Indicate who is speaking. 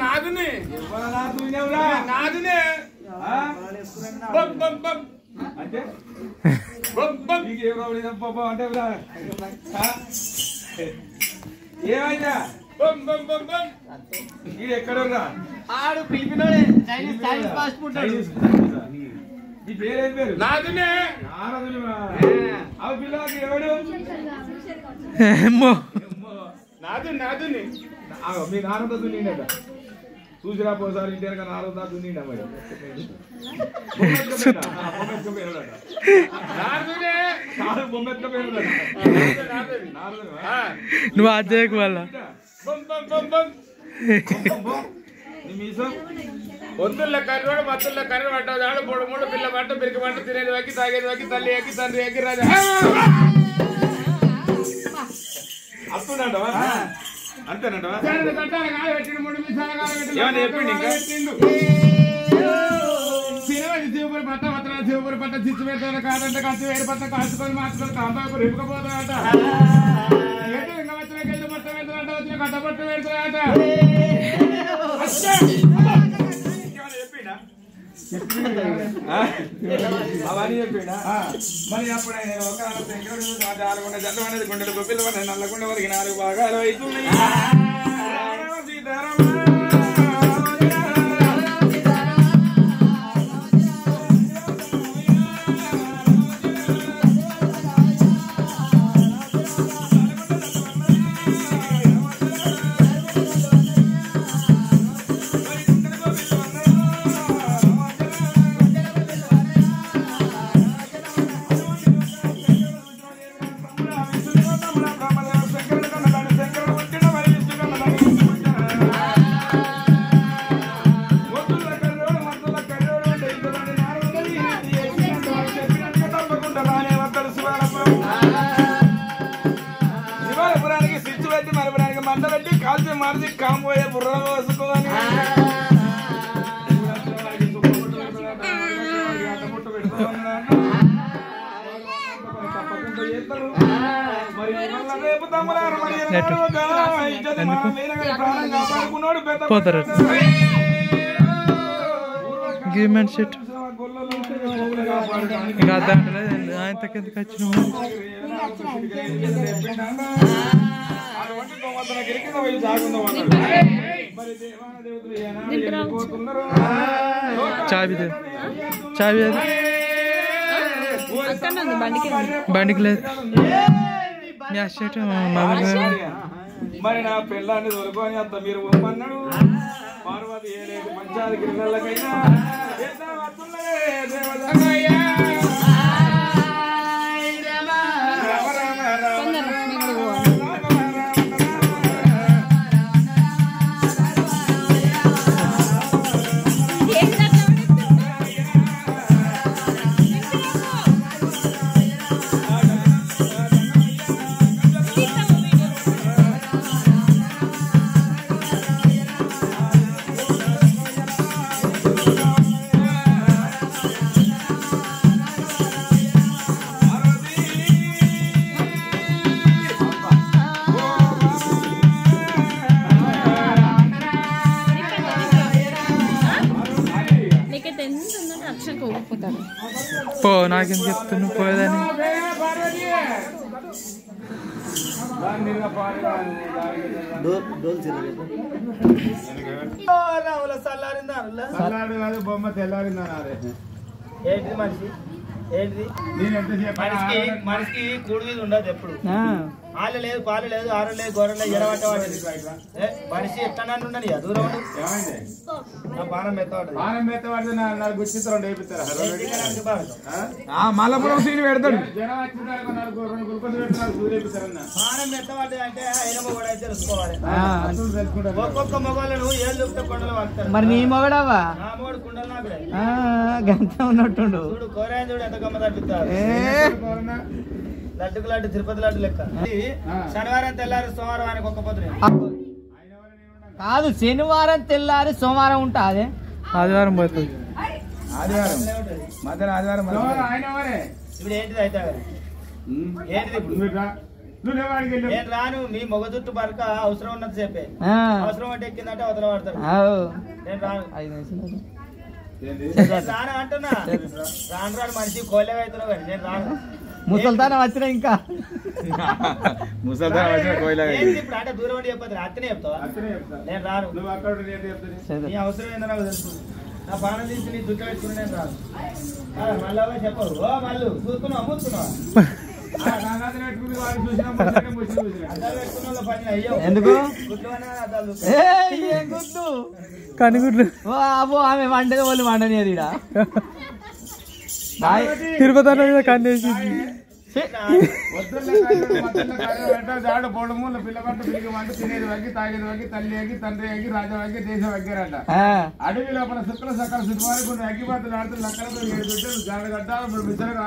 Speaker 1: నాదునే నాదునే
Speaker 2: అంటే ఏమైందా ఇది ఎక్కడున్నా
Speaker 3: ఆడు పిలిపినోడే చైనీస్ ఫాస్ట్ ఫుడ్
Speaker 2: నీ పేరేం పేరు
Speaker 1: నాదునే
Speaker 2: అవి పిల్లలకి ఎవడు
Speaker 1: నాదుని
Speaker 2: మీ నాన్నతో దున్నిండట చూసిరా పోసారి ఇంటి వెనక నాన్నతో దున్నిండ మరి బొమ్మెత్తుకపోయినదట
Speaker 4: నువ్వు అజయ్కు వాళ్ళ
Speaker 1: ఒత్తుల కర్రోడు మత్తుల కర్ర పట్టదాడు పొడు మూడు పిల్ల పట్ట పిరికి పట్ట తినేది వక్కి తాగేది వక్కి తల్లి ఎక్కి తండ్రి ఎక్కి రాజా
Speaker 2: అత్తుండంటవా అంతేనంటవా
Speaker 1: శివపురి పట్ట వత్ర శివపురి పట్ట చిచ్చు పెడతాడు కాదంటే కలిసి వేరు పట్ట కాల్చుకొని మార్చుకొని కాంబాకు రేపుకపోతాడట ఇంకా వచ్చిన గెల్లు పట్ట పెడతాడంట వచ్చిన కట్ట పట్ట పెడతాడట
Speaker 2: అవన్నీ చెప్పిండా మరి అప్పుడు ఒక ఆలుగుండ జట్టు అనేది గుండెలు గొప్పిలు పడ్డాయి నల్లగుండ వరకు 4 భాగాలు అవుతుంది సీతారామ కాంబోయే బుర్ర వేసుకోవాలి
Speaker 4: పోతారు అగ్రిమెంట్ సెట్ ఇంకా దాంట్లో ఆయన తగ్గ వచ్చిన చాబీ చాబీ బండికి లేదు
Speaker 2: మరి నా పిల్లాన్ని దొరుకుని అంత మీరు ఒమ్మన్నాడు పార్వతి ఏ లేదు పంచాది గిరిలకైనా
Speaker 4: పో నాకేం చెప్తున్నావు పోయేదని
Speaker 1: బొమ్మ తెల్లారిందా
Speaker 3: ఏంటి మనిషి ఏంటిది మనిషికి కూడి మీద ఉండదు ఎప్పుడు ఆలు లేదు పాలు లేదు ఆరు లేదు గొర్రె లేదు ఎడబట్టవాడు మనిషి ఎట్లా ఉండని దూరం పానం
Speaker 1: మెత్తవాడు నాకు గుర్తించడం
Speaker 2: మల్లపురం సీని పెడతాడు
Speaker 3: పానం మెత్తవాడు అంటే అయిన మొగడు అయితే తెలుసుకోవాలి ఒక్కొక్క మొగలను ఏళ్ళు చూపితే కొండలు పడతారు
Speaker 5: మరి నీ మొగడవా
Speaker 3: నా మొగడు కుండలు నాకుడే
Speaker 5: గంట ఉన్నట్టుండు
Speaker 3: చూడు కోరాయన చూడు ఎంత గమ్మ తట్టుతారు లడ్డుకు లడ్డు తిరుపతి లడ్డు లెక్క శనివారం తెల్లారి సోమవారం ఆయనకు ఒక్క పొద్దు
Speaker 5: కాదు శనివారం తెల్లారి సోమవారం ఉంటా అదే
Speaker 4: ఆదివారం పోతుంది
Speaker 2: ఆదివారం మధ్యాహ్నం ఆదివారం
Speaker 1: ఆయన
Speaker 3: ఇప్పుడు ఏంటిది అయితే ఏంటిది ఇప్పుడు
Speaker 1: నువ్వు వాడికి వెళ్ళి
Speaker 3: నేను రాను మీ మొగ చుట్టూ బరక అవసరం ఉన్నది చెప్పే అవసరం అంటే ఎక్కిందంటే అవతల పడతాడు నేను రాను రాను అంటున్నా రాను రాను మనిషి కోళ్ళగా అవుతున్నావు కానీ నేను రాను
Speaker 5: ముసల్తానం వచ్చినా ఇంకా
Speaker 2: ముసల్దాన్ వచ్చిన కోయిలాగా
Speaker 3: ఇప్పుడు అంటే దూరం ఉండి చెప్పదు అత్తనే చెప్తావా నేను రాను
Speaker 1: నువ్వు అక్కడ ఉండి ఏంటి చెప్తాను
Speaker 3: నీ అవసరం ఏందో నాకు తెలుసు నా బాణం తీసి నీ దుఃఖ పెట్టుకుని నేను రాను మళ్ళా చెప్పవు ఓ మళ్ళీ చూస్తున్నావు అమ్ముతున్నావా
Speaker 1: పెట్టుకుని వాడిని చూసినా ముసలి
Speaker 3: అద్దాలు పెట్టుకున్న వాళ్ళ పని అయ్యో
Speaker 5: ఎందుకు
Speaker 3: గుడ్లు అనే అద్దాలు
Speaker 5: ఏం గుర్తు
Speaker 4: కనుగుడ్లు
Speaker 5: అబ్బో ఆమె వండేది వాళ్ళు వండనేది ఈడ
Speaker 4: తిరుపతి మీద కన్నేసి
Speaker 1: జాడ పొడముల పిల్లపట్టు పిల్లకి వంట తినేది వగ్గి తాగేది వగ్గి తల్లి అగ్గి తండ్రి అగ్గి రాజా వగ్గి దేశం వగ్గారట అడవి లోపల శుక్ల సకల శుభవారికి అగ్గిపాత్రలు ఆడుతూ లక్కలతో 7 బిడ్డలు జాడగడ్డ 3 బిడ్డలు